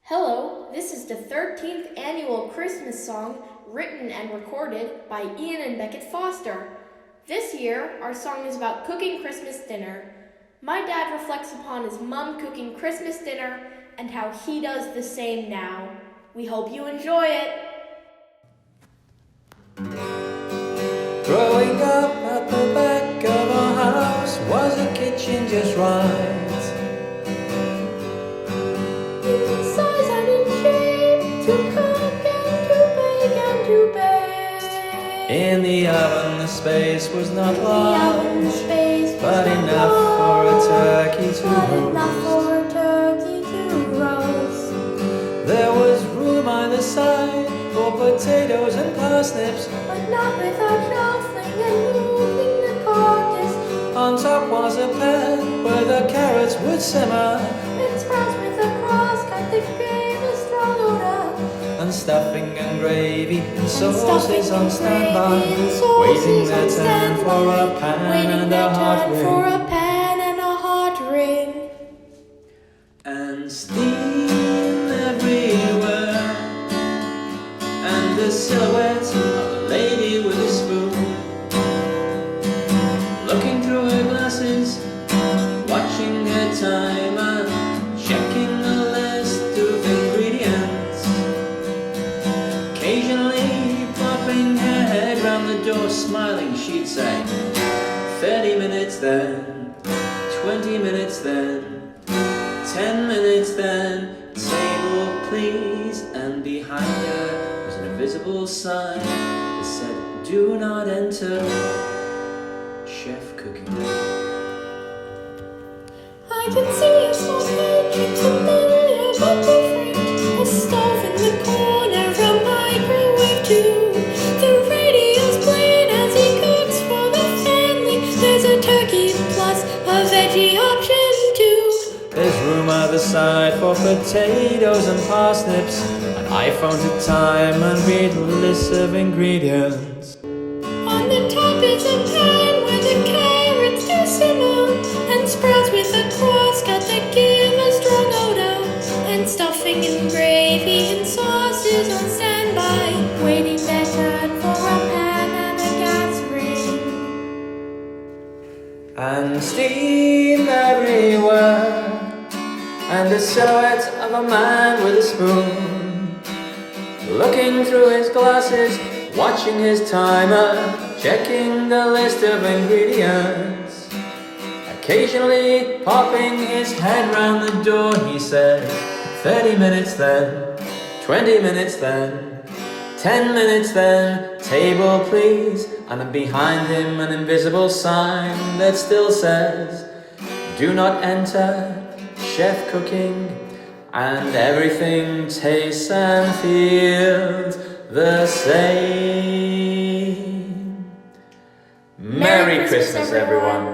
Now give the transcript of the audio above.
Hello, this is the 13th annual Christmas song written and recorded by Ian and Becket Foster. This year, our song is about cooking Christmas dinner. My dad reflects upon his mom cooking Christmas dinner and how he does the same now. We hope you enjoy it. Growing up at the back of our house was a kitchen just right. In size and in shape, to cook and to bake and to bake. In the oven the space was not large, but enough for a turkey to roast. There was room either side for potatoes and parsnips, But not without shuffling and moving the carcass. on top was a pan where the carrots would simmer, With sprouts with a cross cut that gave a strong odor. and stuffing and gravy and sauces Stuffing on and standby, gravy and sauces waiting their on turn standby, for a pan waiting and their a hot turn ring. for a pan and a hot ring. And steam everywhere, and the silhouette of a lady with a spoon, looking through her glasses, watching her timer, checking the list of ingredients, occasionally popping her head round the door, smiling. She'd say, 30 minutes then, 20 minutes then, 10 minutes then, table please. And behind her was an invisible sign that said, do not enter, chef cooking. I can see a sausage, it's familiar but different. A stove in the corner, a microwave too. The radio's playing as he cooks for the family. There's a turkey plus a veggie option too. There's room either side for potatoes and parsnips, an iPhone to time and read lists of ingredients. On the top is a pan where the carrots do simmer, and sprouts with a cross cut that give a strong odor, and stuffing and gravy and sauces on standby, waiting their turn for a pan and a gas ring. And steam everywhere, and the silhouette of a man with a spoon, looking through his glasses, watching his timer, checking the list of ingredients, occasionally popping his head round the door. He said, 30 minutes then, 20 minutes then, 10 minutes then, table please. And then behind him an invisible sign that still says, do not enter, chef cooking. And everything tastes and feels the same. Merry Christmas, everyone.